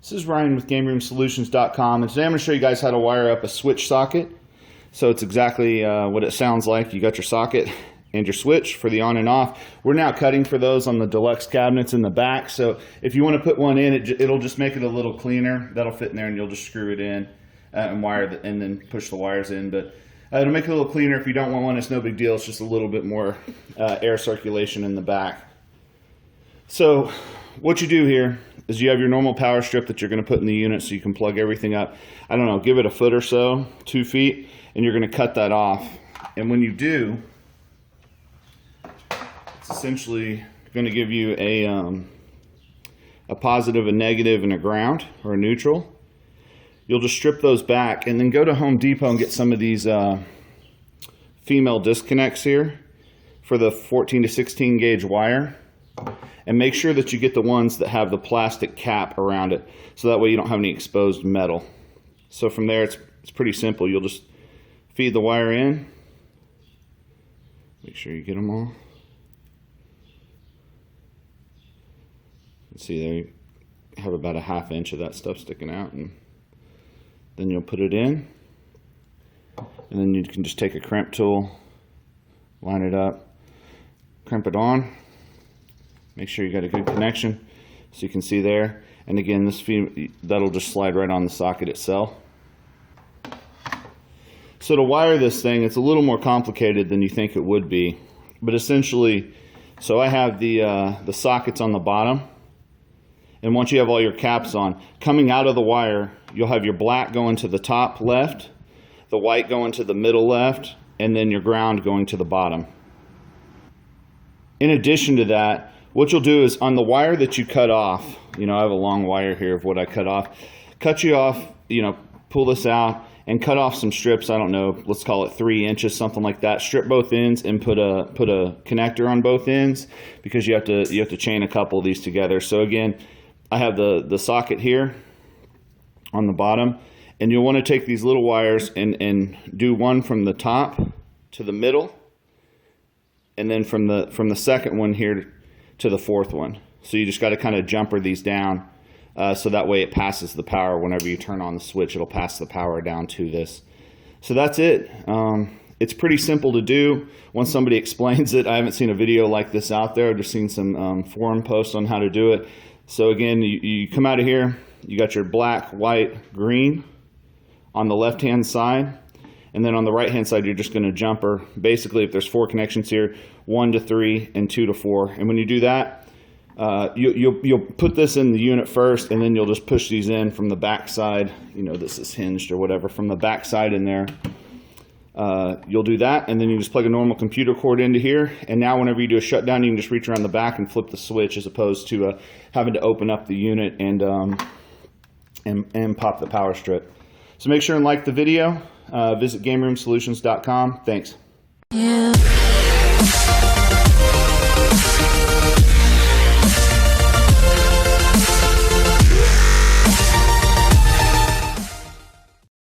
This is Ryan with GameRoomSolutions.com, and today I'm going to show you guys how to wire up a switch socket. So it's exactly what it sounds like. You got your socket and your switch for the on and off. We're now cutting for those on the deluxe cabinets in the back, so if you want to put one in, it'll just make it a little cleaner. That'll fit in there and you'll just screw it in and wire and then push the wires in. But it'll make it a little cleaner. If you don't want one, it's no big deal. It's just a little bit more air circulation in the back. So what you do here is you have your normal power strip that you're going to put in the unit so you can plug everything up. I don't know, give it a foot or so, 2 feet, and you're going to cut that off. And when you do, it's essentially going to give you a positive, a negative, and a ground, or a neutral. You'll just strip those back and then go to Home Depot and get some of these female disconnects here for the 14 to 16 gauge wire. And make sure that you get the ones that have the plastic cap around it, so that way you don't have any exposed metal. So from there, it's pretty simple. You'll just feed the wire in. Make sure you get them all. See there, you have about a ½ inch of that stuff sticking out, and then you'll put it in. And then you can just take a crimp tool, line it up, crimp it on. Make sure you got a good connection, so you can see there. And again, that'll just slide right on the socket itself. So to wire this thing, it's a little more complicated than you think it would be. But essentially, so I have the sockets on the bottom. And once you have all your caps on, coming out of the wire, you'll have your black going to the top left, the white going to the middle left, and then your ground going to the bottom. In addition to that, what you'll do is on the wire that you cut off, I have a long wire here of what I cut off. Cut you off, pull this out and cut off some strips. I don't know, let's call it 3 inches, something like that. Strip both ends and put a connector on both ends, because you have to chain a couple of these together. So again, I have the socket here on the bottom, and you'll want to take these little wires and do one from the top to the middle, and then from the second one here to the fourth one. So you just got to kind of jumper these down, so that way it passes the power. Whenever you turn on the switch, it'll pass the power down to this. So that's it. It's pretty simple to do once somebody explains it. I haven't seen a video like this out there. I've just seen some forum posts on how to do it. So again, you come out of here, you got your black, white, green on the left hand side, and then on the right hand side you're just going to jumper. Basically, if there's 4 connections here, 1 to 3 and 2 to 4. And when you do that, you'll put this in the unit first, and then you'll just push these in from the back side. This is hinged or whatever, from the back side in there. You'll do that, and then you just plug a normal computer cord into here. And now whenever you do a shutdown, you can just reach around the back and flip the switch, as opposed to having to open up the unit and pop the power strip. So make sure and like the video. Visit GameRoomSolutions.com. Thanks. Yeah.